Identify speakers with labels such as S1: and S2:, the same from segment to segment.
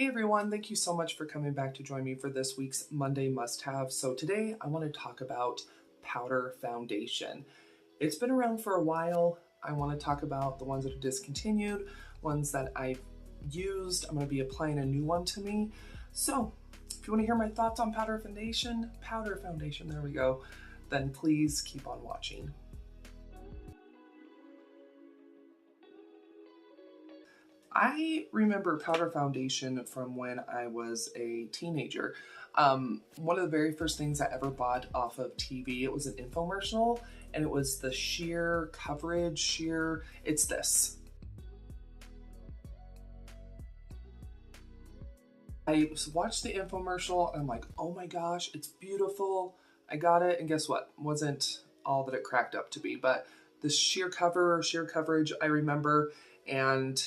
S1: Hey everyone, thank you so much for coming back to join me for this week's Monday must-have. So today I want to talk about powder foundation. It's been around for a while. I want to talk about the ones that are discontinued, ones that I've used. I'm going to be applying a new one to me. So if you want to hear my thoughts on powder foundation, there we go, then please keep on watching. I remember powder foundation from when I was a teenager. One of the very first things I ever bought off of TV, it was an infomercial, and it was the sheer coverage, it's this. I watched the infomercial, and I'm like, oh my gosh, it's beautiful. I got it, and guess what? Wasn't all that it cracked up to be, but the sheer coverage, I remember, and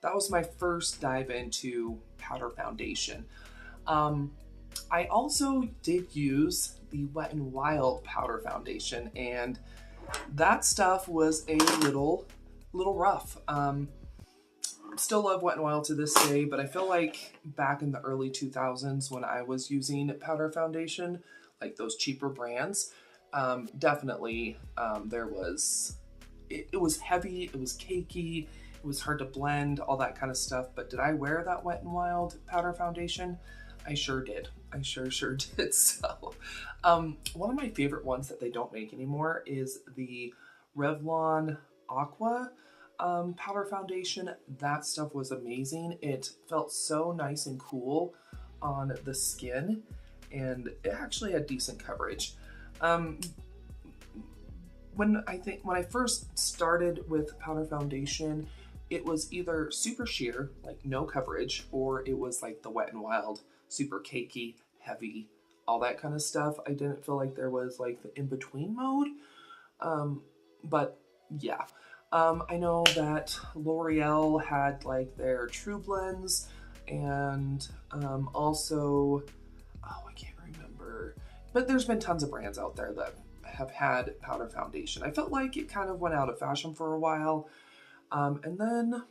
S1: that was my first dive into powder foundation. I also did use the Wet n Wild powder foundation, and that stuff was a little rough. Still love Wet n Wild to this day, but I feel like back in the early 2000s when I was using powder foundation, like those cheaper brands, definitely it was heavy, it was cakey, it was hard to blend, all that kind of stuff. But did I wear that Wet n Wild powder foundation? I sure did. I sure did. So one of my favorite ones that they don't make anymore is the Revlon Aqua powder foundation. That stuff was amazing. It felt so nice and cool on the skin, and it actually had decent coverage. When I first started with powder foundation, it was either super sheer, like no coverage, or it was like the Wet n Wild, super cakey, heavy, all that kind of stuff. I didn't feel like there was like the in-between mode. But yeah, I know that L'Oreal had like their True Blends, and also, oh, I can't remember, but there's been tons of brands out there that have had powder foundation. I felt like it kind of went out of fashion for a while. And then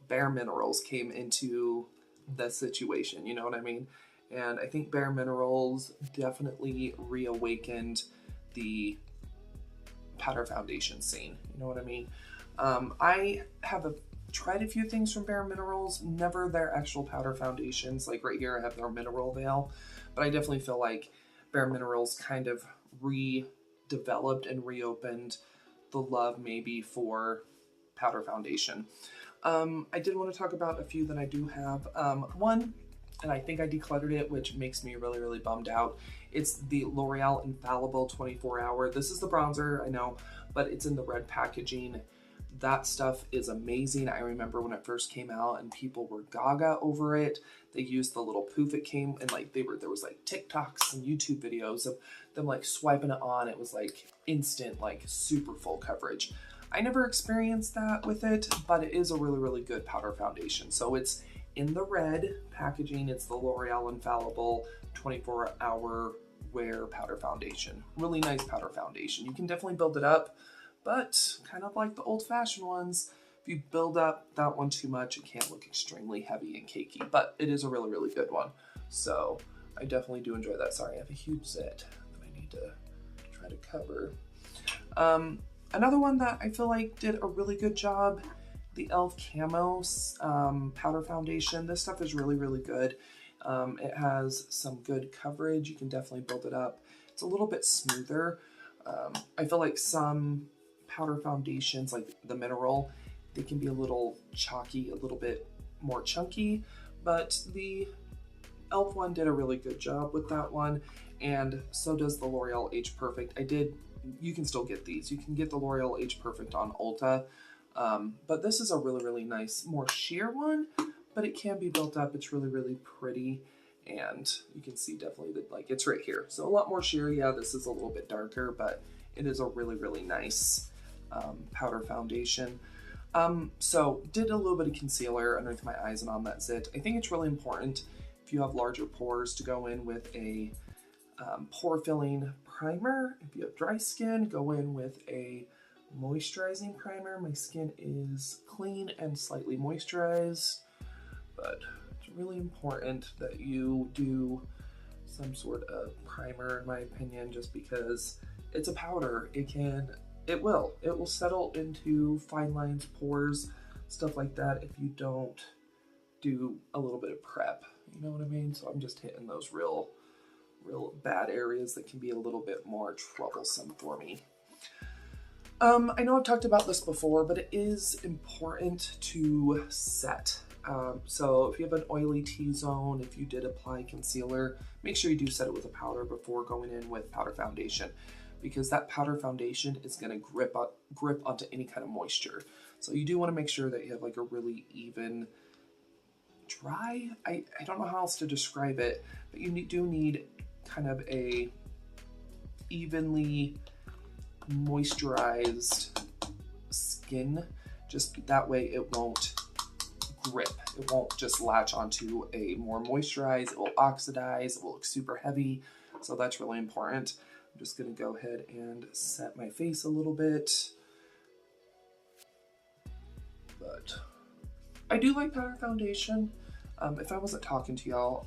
S1: Bare Minerals came into the situation, you know what I mean? And I think Bare Minerals definitely reawakened the powder foundation scene, you know what I mean? I have tried a few things from Bare Minerals, never their actual powder foundations. Like right here I have their Mineral Veil, but I definitely feel like Bare Minerals kind of redeveloped and reopened the love maybe for powder foundation. I did want to talk about a few that I do have. One, and I think I decluttered it, which makes me really bummed out. It's the L'Oreal Infallible 24 Hour. This is the bronzer, I know, but it's in the red packaging. That stuff is amazing. I remember when it first came out and people were gaga over it. They used the little poof it came, and like there was like TikToks and YouTube videos of them like swiping it on. It was like instant, like super full coverage. I never experienced that with it, but it is a really good powder foundation. So it's in the red packaging. It's the L'Oreal Infallible 24-hour wear powder foundation. Really nice powder foundation. You can definitely build it up, but kind of like the old-fashioned ones, if you build up that one too much, it can look extremely heavy and cakey, but it is a really good one. So I definitely do enjoy that. Sorry, I have a huge zit that I need to try to cover. Another one that I feel like did a really good job, the e.l.f. Camo powder foundation. This stuff is really good. It has some good coverage. You can definitely build it up. It's a little bit smoother. I feel like some powder foundations, like the Mineral, they can be a little chalky, a little bit more chunky, but the e.l.f. one did a really good job with that one, and so does the L'Oreal Age Perfect. You can still get these. You can get the L'Oreal Age Perfect on Ulta, but this is a really nice, more sheer one, but it can be built up. It's really pretty, and you can see definitely that, like, it's right here. So a lot more sheer. Yeah, this is a little bit darker, but it is a really nice powder foundation. So did a little bit of concealer underneath my eyes and on that zit. I think it's really important if you have larger pores to go in with a pore filling primer. If you have dry skin, go in with a moisturizing primer. My skin is clean and slightly moisturized, but it's really important that you do some sort of primer, in my opinion, just because it's a powder. It will settle into fine lines, pores, stuff like that if you don't do a little bit of prep. You know what I mean? So I'm just hitting those real bad areas that can be a little bit more troublesome for me. I know I've talked about this before, but it is important to set. So if you have an oily T-zone, if you did apply concealer, make sure you do set it with a powder before going in with powder foundation, because that powder foundation is going to grip onto any kind of moisture. So you do want to make sure that you have like a really even dry, I don't know how else to describe it, but you do need kind of a evenly moisturized skin, just that way it won't grip. It won't just latch onto a more moisturized, it will oxidize, it will look super heavy. So that's really important. I'm just gonna go ahead and set my face a little bit. But I do like powder foundation. If I wasn't talking to y'all,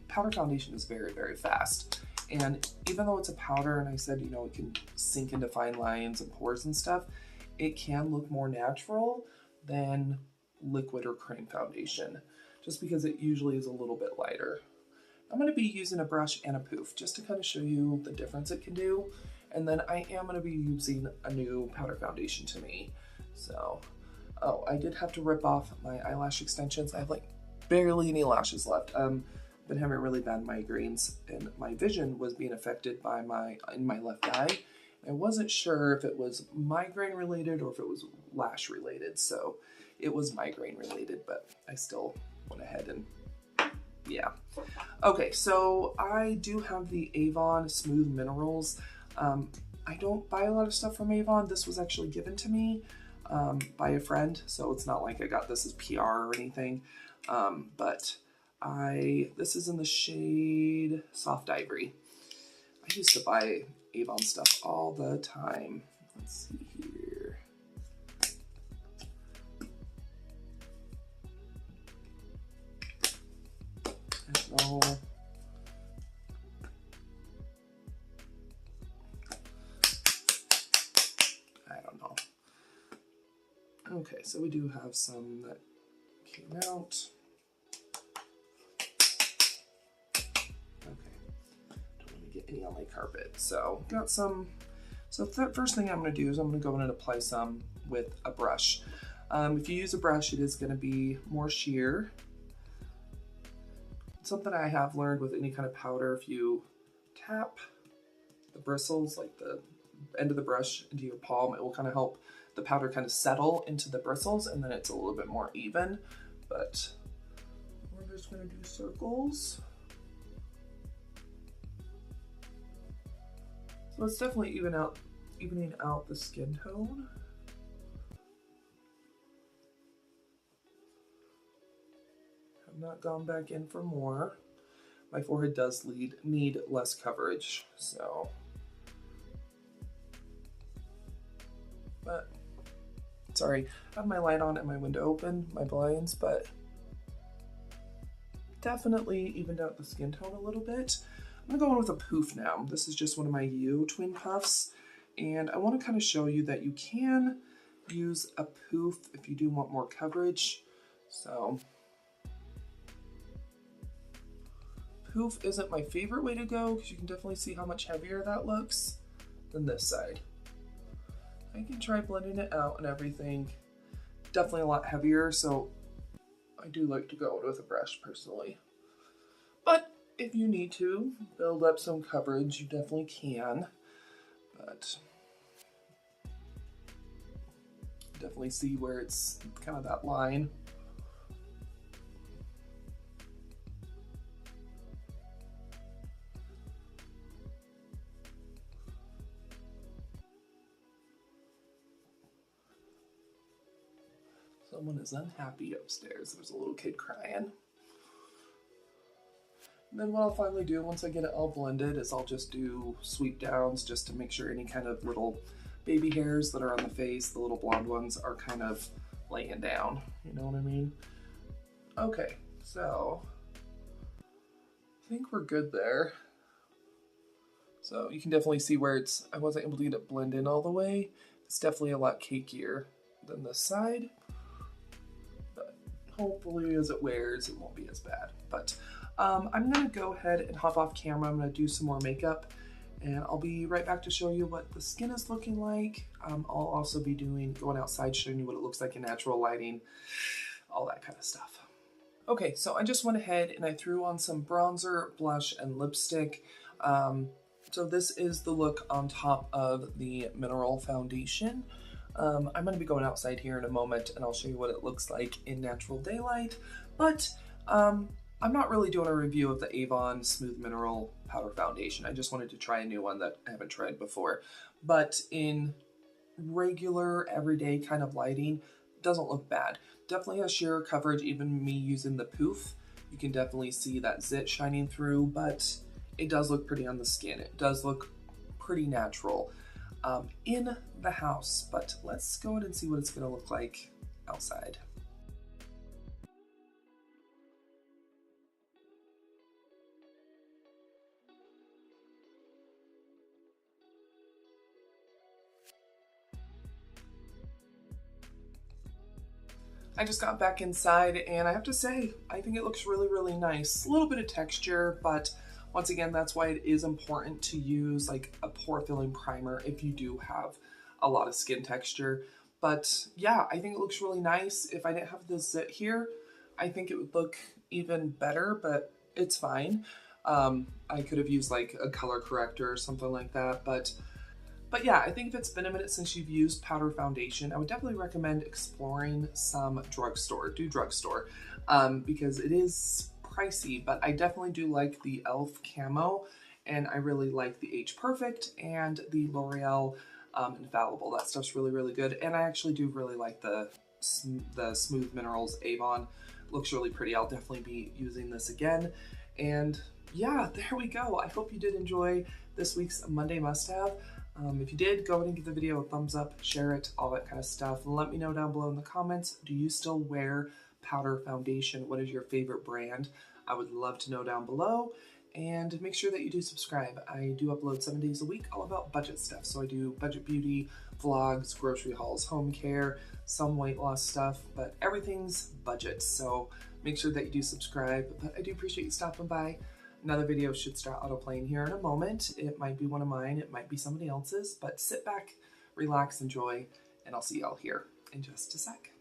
S1: powder foundation is very, very fast. And even though it's a powder, and I said, you know, it can sink into fine lines and pores and stuff, it can look more natural than liquid or cream foundation, just because it usually is a little bit lighter. I'm going to be using a brush and a poof just to kind of show you the difference it can do. And then I am going to be using a new powder foundation to me. So, oh, I did have to rip off my eyelash extensions. I have like barely any lashes left. Been having really bad migraines, and my vision was being affected by in my left eye. I wasn't sure if it was migraine related or if it was lash related. So it was migraine related, but I still went ahead and yeah. Okay, so I do have the Avon Smooth Minerals. I don't buy a lot of stuff from Avon. This was actually given to me by a friend, so it's not like I got this as PR or anything. But this is in the shade Soft Ivory. I used to buy Avon stuff all the time. Let's see here. No. I don't know. Okay, so we do have some that came out. Any on my carpet. So got some. So the first thing I'm going to do is I'm going to go in and apply some with a brush. If you use a brush, it is going to be more sheer. Something I have learned with any kind of powder, if you tap the bristles, like the end of the brush into your palm, it will kind of help the powder kind of settle into the bristles, and then it's a little bit more even. But we're just going to do circles. So it's definitely evening out the skin tone. I've not gone back in for more. My forehead does need less coverage, so. But, sorry, I have my light on and my window open, my blinds, but definitely evened out the skin tone a little bit. I'm gonna go in with a poof now. This is just one of my You twin puffs, and I want to kind of show you that you can use a poof if you do want more coverage. So poof isn't my favorite way to go because you can definitely see how much heavier that looks than this side. I can try blending it out and everything. Definitely a lot heavier, so I do like to go with a brush personally. But if you need to build up some coverage, you definitely can, but definitely see where it's kind of that line. Someone is unhappy upstairs. There's a little kid crying. And then what I'll finally do once I get it all blended is I'll just do sweep downs just to make sure any kind of little baby hairs that are on the face, the little blonde ones, are kind of laying down. You know what I mean? Okay, So I think we're good there. So you can definitely see where I wasn't able to get it blend in all the way. It's definitely a lot cakier than this side. But hopefully as it wears, it won't be as bad. But I'm gonna go ahead and hop off camera. I'm gonna do some more makeup and I'll be right back to show you what the skin is looking like. I'll also be going outside, showing you what it looks like in natural lighting, all that kind of stuff. Okay, so I just went ahead and I threw on some bronzer, blush, and lipstick. So this is the look on top of the mineral foundation. I'm going to be going outside here in a moment and I'll show you what it looks like in natural daylight, but I'm not really doing a review of the Avon Smooth Mineral Powder Foundation. I just wanted to try a new one that I haven't tried before. But in regular, everyday kind of lighting, it doesn't look bad. Definitely has sheer coverage, even me using the poof. You can definitely see that zit shining through, but it does look pretty on the skin. It does look pretty natural in the house, but let's go ahead and see what it's gonna look like outside. I just got back inside and I have to say, I think it looks really, really nice. A little bit of texture, but once again, that's why it is important to use like a pore filling primer if you do have a lot of skin texture. But yeah, I think it looks really nice. If I didn't have the zit here, I think it would look even better, but it's fine. I could have used like a color corrector or something like that, but yeah, I think if it's been a minute since you've used powder foundation, I would definitely recommend exploring some drugstore, because it is pricey, but I definitely do like the e.l.f. Camo, and I really like the H Perfect and the L'Oreal Infallible. That stuff's really, really good, and I actually do really like the Smooth Minerals Avon. Looks really pretty. I'll definitely be using this again, and yeah, there we go. I hope you did enjoy this week's Monday Must-Have. If you did, go ahead and give the video a thumbs up, share it, all that kind of stuff. And let me know down below in the comments, do you still wear powder foundation? What is your favorite brand? I would love to know down below. And make sure that you do subscribe. I do upload 7 days a week all about budget stuff. So I do budget beauty, vlogs, grocery hauls, home care, some weight loss stuff, but everything's budget. So make sure that you do subscribe. But I do appreciate you stopping by. Another video should start autoplaying here in a moment. It might be one of mine, it might be somebody else's, but sit back, relax, enjoy, and I'll see y'all here in just a sec.